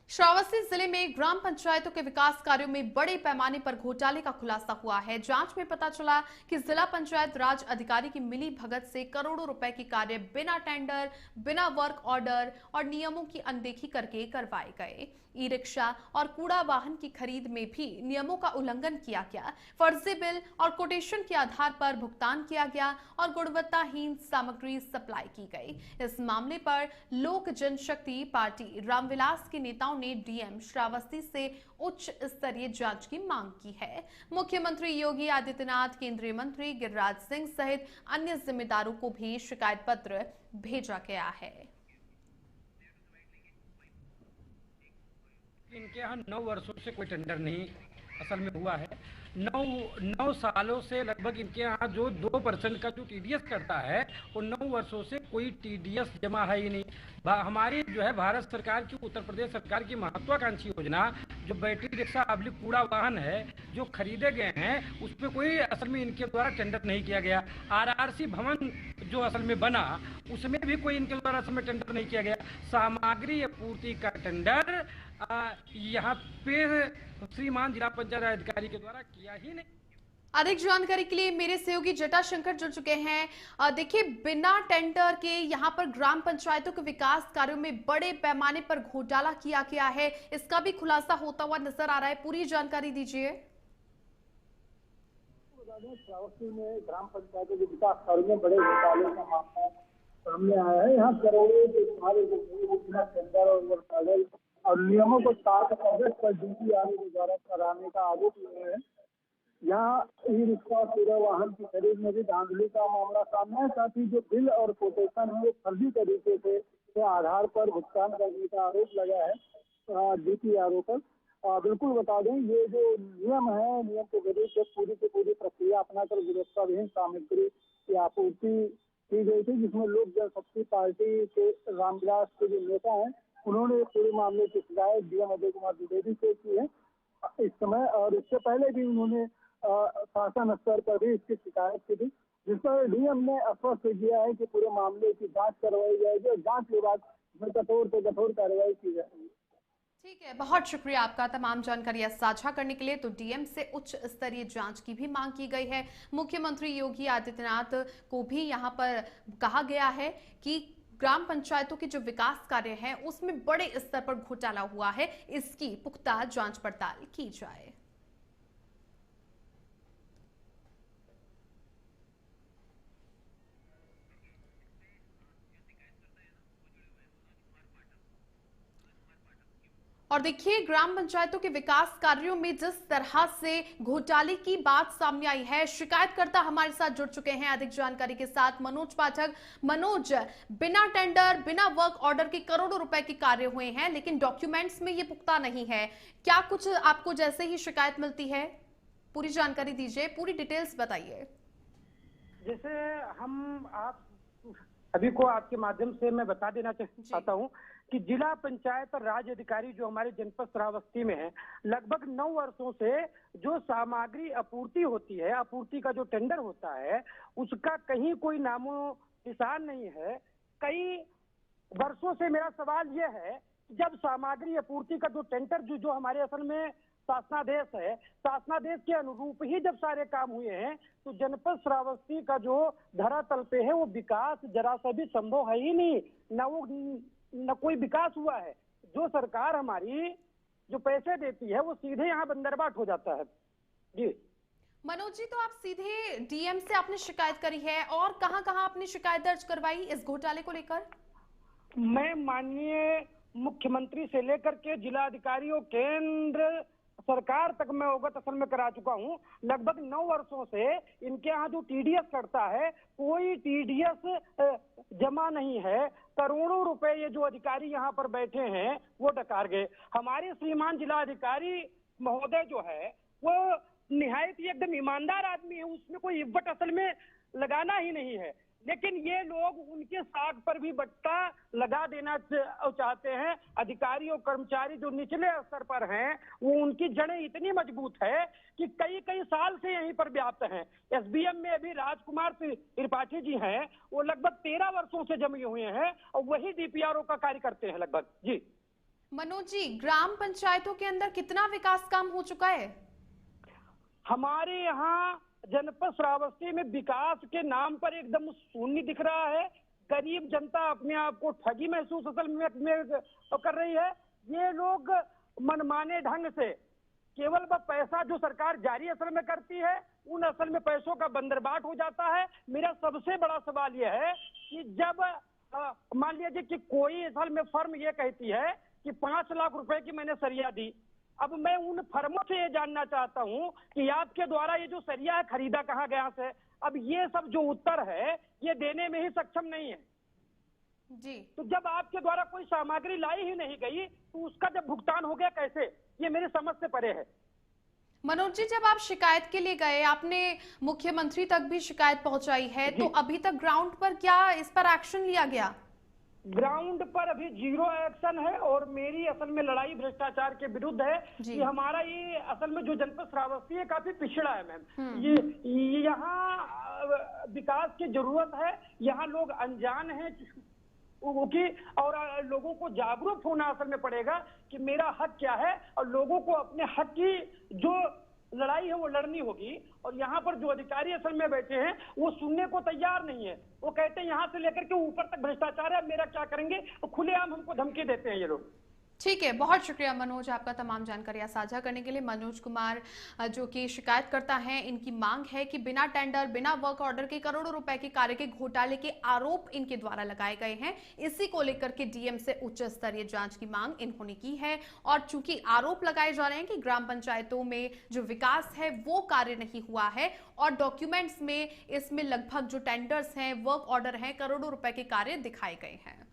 श्रावस्ती जिले में ग्राम पंचायतों के विकास कार्यों में बड़े पैमाने पर घोटाले का खुलासा हुआ है। जांच में पता चला कि जिला पंचायत राज अधिकारी की मिली भगत से करोड़ों रुपए के कार्य बिना टेंडर, बिना वर्क ऑर्डर और नियमों की अनदेखी करके करवाए गए। ई रिक्शा और कूड़ा वाहन की खरीद में भी नियमों का उल्लंघन किया गया। फर्जी बिल और कोटेशन के आधार पर भुगतान किया गया और गुणवत्ताहीन सामग्री सप्लाई की गई। इस मामले पर लोक जनशक्ति पार्टी रामविलास के नेताओं ने डीएम श्रावस्ती से उच्च स्तरीय जांच की मांग की है। मुख्यमंत्री योगी आदित्यनाथ, केंद्रीय मंत्री गिरिराज सिंह सहित अन्य जिम्मेदारों को भी शिकायत पत्र भेजा गया है। इनके यहाँ 9 वर्षों से कोई टेंडर नहीं असल में हुआ है। 9 सालों से लगभग इनके यहाँ जो 2% का जो टीडीएस करता है वो 9 वर्षों से कोई टीडीएस जमा है ही नहीं। हमारी जो है भारत सरकार की, उत्तर प्रदेश सरकार की महत्वाकांक्षी योजना जो बैटरी रिक्शा पब्लिक कूड़ा वाहन है जो खरीदे गए हैं उस पर कोई असल में इनके द्वारा टेंडर नहीं किया गया। आरआरसी भवन जो असल में बना उसमें भी कोई इनके द्वारा असल में टेंडर नहीं किया गया। सामग्री आपूर्ति का टेंडर यहाँ पे श्रीमान जिला पंचायत अधिकारी के द्वारा किया ही नहीं। अधिक जानकारी के लिए मेरे सहयोगी जटाशंकर जुड़ चुके हैं। देखिए, बिना टेंडर के यहाँ पर ग्राम पंचायतों के विकास कार्यों में बड़े पैमाने पर घोटाला किया गया है, इसका भी खुलासा होता हुआ नजर आ रहा है। पूरी जानकारी दीजिए। श्रावस्ती में ग्राम पंचायतों के विकास कार्यों में बड़े घोटाले का मामला सामने आया है। यहाँ करोड़ों के तुम्हारे बिना टेंडर और नियमों को 7 अगस्त पर डीपीआरओ के द्वारा कराने का आरोप लगा है। यहाँ ई रिक्शा पूरे वाहन की खरीद में भी धांधली का मामला सामने है। साथ ही जो बिल और कोटेशन है वो फर्जी तरीके से के आधार पर भुगतान करने का आरोप लगा है डीपीआरओ पर। बिल्कुल बता दें, ये जो नियम है, नियम के विरुद्ध पूरी की पूरी प्रक्रिया अपनाकर गुणवत्ताहीन सामग्री की आपूर्ति की गई थी, जिसमें लोक जनशक्ति पार्टी के रामविलास के जो नेता हैं उन्होंने पूरे मामले की शिकायत डीएम अजय कुमार द्विवेदी से की है इस समय। और इससे पहले भी उन्होंने शासन स्तर पर भी इसकी शिकायत की थी, जिस पर डीएम ने आश्वस्त किया है कि पूरे मामले की जांच करवाई जाएगी और जांच के बाद कठोर से कठोर कार्रवाई की जाएगी। ठीक है, बहुत शुक्रिया आपका तमाम जानकारियां साझा करने के लिए। तो डीएम से उच्च स्तरीय जांच की भी मांग की गई है। मुख्यमंत्री योगी आदित्यनाथ को भी यहां पर कहा गया है कि ग्राम पंचायतों के जो विकास कार्य हैं उसमें बड़े स्तर पर घोटाला हुआ है, इसकी पुख्ता जांच पड़ताल की जाए। और देखिए, ग्राम पंचायतों के विकास कार्यों में जिस तरह से घोटाले की बात सामने आई है, शिकायतकर्ता हमारे साथ जुड़ चुके हैं अधिक जानकारी के साथ। मनोज पाठक, मनोज, बिना टेंडर, बिना वर्क ऑर्डर के करोड़ों रुपए के कार्य हुए हैं, लेकिन डॉक्यूमेंट्स में ये पुख्ता नहीं है। क्या कुछ आपको जैसे ही शिकायत मिलती है, पूरी जानकारी दीजिए, पूरी डिटेल्स बताइए। जैसे आप सभी को आपके माध्यम से मैं बता देना चाहता हूं कि जिला पंचायत राज अधिकारी जो हमारे जनपद श्रावस्ती में है, लगभग 9 वर्षों से जो सामग्री आपूर्ति होती है, आपूर्ति का जो टेंडर होता है उसका कहीं कोई नामो निशान नहीं है। कई वर्षों से मेरा सवाल यह है, जब सामग्री आपूर्ति का जो टेंडर जो हमारे असल में शासनादेश है, शासनादेश के अनुरूप ही जब सारे काम हुए हैं तो जनपद श्रावस्ती का जो धरातल पे है वो विकास जरा सा भी संभव है ही नहीं। न कोई विकास हुआ है। जो सरकार हमारी जो पैसे देती है वो सीधे यहाँ बंदरबाट हो जाता है। जी मनोज जी, तो आप सीधे डीएम से आपने शिकायत करी है और कहां-कहां आपने शिकायत दर्ज करवाई इस घोटाले को लेकर? मैं माननीय मुख्यमंत्री से लेकर के जिला अधिकारियों, केंद्र सरकार तक मैं अवगत असल में करा चुका हूं। लगभग 9 वर्षों से इनके यहाँ जो टीडीएस करता है कोई टीडीएस जमा नहीं है। करोड़ों रुपए ये जो अधिकारी यहाँ पर बैठे हैं वो डकार गए। हमारे श्रीमान जिला अधिकारी महोदय जो है वो निहायत ही एकदम ईमानदार आदमी है, उसमें कोई इव्वट असल में लगाना ही नहीं है। लेकिन ये लोग उनके साग पर भी बट्टा लगा देना चाहते हैं। अधिकारी और कर्मचारी जो निचले स्तर पर हैं वो उनकी जड़ें इतनी मजबूत है कि कई कई साल से यहीं पर व्याप्त हैं। एसबीएम में अभी राजकुमार त्रिपाठी जी हैं, वो लगभग 13 वर्षों से जमे हुए हैं और वही डीपीआरओ का कार्य करते हैं लगभग। जी मनोज जी, ग्राम पंचायतों के अंदर कितना विकास काम हो चुका है? हमारे यहाँ जनपद श्रावस्ती में विकास के नाम पर एकदम शून्य दिख रहा है। गरीब जनता अपने आप को ठगी महसूस असल में कर रही है। ये लोग मनमाने ढंग से केवल वह पैसा जो सरकार जारी असल में करती है, उन असल में पैसों का बंदरबाट हो जाता है। मेरा सबसे बड़ा सवाल यह है कि जब मान लीजिए कि कोई असल में फर्म ये कहती है कि 5 लाख रुपए की मैंने सरिया दी, अब मैं उन फर्मों से ये जानना चाहता हूं कि आपके द्वारा ये जो सरिया है खरीदा कहाँ गया से। अब ये सब जो उत्तर है ये देने में ही सक्षम नहीं है जी। तो जब आपके द्वारा कोई सामग्री लाई ही नहीं गई तो उसका जब भुगतान हो गया कैसे, ये मेरे समझ से परे है। मनोज जी, जब आप शिकायत के लिए गए, आपने मुख्यमंत्री तक भी शिकायत पहुंचाई है, तो अभी तक ग्राउंड पर क्या इस पर एक्शन लिया गया? ग्राउंड पर अभी 0 एक्शन है और मेरी असल में लड़ाई भ्रष्टाचार के विरुद्ध है कि हमारा ये असल में जो जनपद श्रावस्ती है काफी पिछड़ा है मैम। ये यहाँ विकास की जरूरत है। यहाँ लोग अनजान हैं की और लोगों को जागरूक होना असल में पड़ेगा कि मेरा हक क्या है और लोगों को अपने हक की जो लड़ाई है वो लड़नी होगी। और यहाँ पर जो अधिकारी असल में बैठे हैं वो सुनने को तैयार नहीं है। वो कहते हैं यहाँ से लेकर के ऊपर तक भ्रष्टाचार है, मेरा क्या करेंगे, तो खुलेआम हमको धमकी देते हैं ये लोग। ठीक है, बहुत शुक्रिया मनोज आपका तमाम जानकारियां साझा करने के लिए। मनोज कुमार जो कि शिकायतकर्ता हैं, इनकी मांग है कि बिना टेंडर, बिना वर्क ऑर्डर के करोड़ों रुपए के कार्य के घोटाले के आरोप इनके द्वारा लगाए गए हैं। इसी को लेकर के डीएम से उच्च स्तरीय जांच की मांग इन्होंने की है। और चूंकि आरोप लगाए जा रहे हैं कि ग्राम पंचायतों में जो विकास है वो कार्य नहीं हुआ है और डॉक्यूमेंट्स में इसमें लगभग जो टेंडर्स हैं, वर्क ऑर्डर हैं, करोड़ों रुपए के कार्य दिखाए गए हैं।